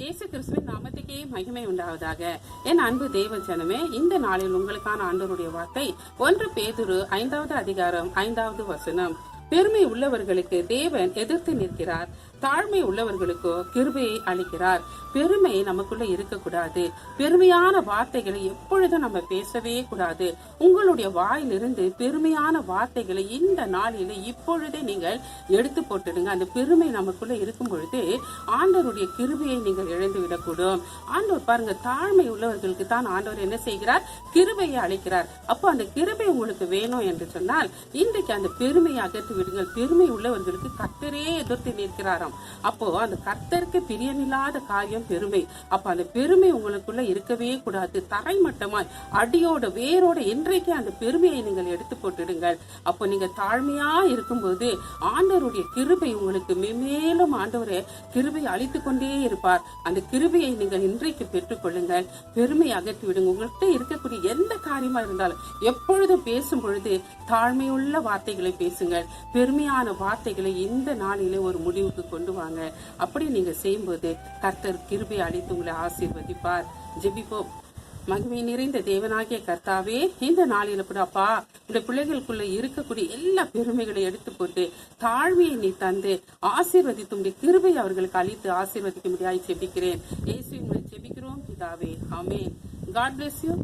இயேசு கிறிஸ்துவின் நாமத்துக்கே மகிமை உண்டாவதாக. என் அன்பு தேவ ஜனமே, இந்த நாளில் உங்களுக்கான ஆண்டவருடைய வார்த்தை 1 பேதுரு 5வது அதிகாரம் 5வது வசனம். பெருமை உள்ளவர்களுக்கு தேவன் எதிர்த்து நிற்கிறார், தாழ்மை உள்ளவர்களுக்கோ கிருபையை அளிக்கிறார். பெருமை நமக்குள்ள இருக்கக்கூடாது. பெருமையான வார்த்தைகளை எப்பொழுதும் நம்ம பேசவே கூடாது. உங்களுடைய வாயிலிருந்து பெருமையான வார்த்தைகளை இந்த நாளில இப்பொழுதே நீங்கள் எடுத்து போட்டுடுங்க. அந்த பெருமை நமக்குள்ள இருக்கும் பொழுது ஆண்டவருடைய கிருபையை நீங்கள் இழந்து விடக்கூடும். ஆண்டவர் பாருங்க, தாழ்மை உள்ளவர்களுக்கு தான் ஆண்டவர் என்ன செய்கிறார்? கிருபையை அளிக்கிறார். அப்போ அந்த கிருபை உங்களுக்கு வேணும் என்று சொன்னால் இன்றைக்கு அந்த பெருமையை அகற்றி விடுங்கள். பெருமை உள்ளவர்களுக்கு கர்த்தரே எதிர்த்து நிற்கிறாராம். அப்போ அந்த கர்த்தருக்கு பிரியமில்லாத காரியம் பெருமை. அப்ப அந்த பெருமை உங்களுக்குள்ள இருக்கவே கூடாது. தரைமட்டமாய் அடியோட வேரோட இன்றைக்கு அந்த பெருமையை நீங்கள் எடுத்து போட்டுடுங்கள். அப்போ நீங்க தாழ்மையா இருக்கும்போது ஆண்டவருடைய கிருபை உங்களுக்கு மேலும் ஆண்டவரே கிருபை அளித்து கொண்டே இருப்பார். அந்த கிருபையை நீங்கள் இன்றைக்கு பெற்றுக் கொள்ளுங்கள். பெருமை அகற்றி விடுங்க. உங்கள்கிட்ட இருக்கக்கூடிய எந்த காரியமா இருந்தாலும் எப்பொழுதும் பேசும் பொழுது தாழ்மையுள்ள வார்த்தைகளை பேசுங்கள். பெருமையான வார்த்தைகளை இந்த நாளிலே ஒரு முடிவுக்கு கொண்டு வாங்க. அப்படி நீங்க செய்யும்போது கர்த்தர் கிருபை அளித்து உங்களை ஆசீர்வதிப்பார். ஜெபிப்போம். மகிமை நிறைந்த தேவனாகிய கர்த்தாவே, இந்த நாளில கூட அப்பா இந்த பிள்ளைகளுக்குள்ள இருக்கக்கூடிய எல்லா பெருமைகளை எடுத்து போட்டு தாழ்மையை நீ தந்து ஆசீர்வதித்து உடைய கிருபை அவர்களுக்கு அளித்து ஆசீர்வதிக்க முடியாது ஜெபிக்கிறேன். இயேசுவின் மூலம் ஜெபிக்கிறோம் பிதாவே, ஆமென். God bless you.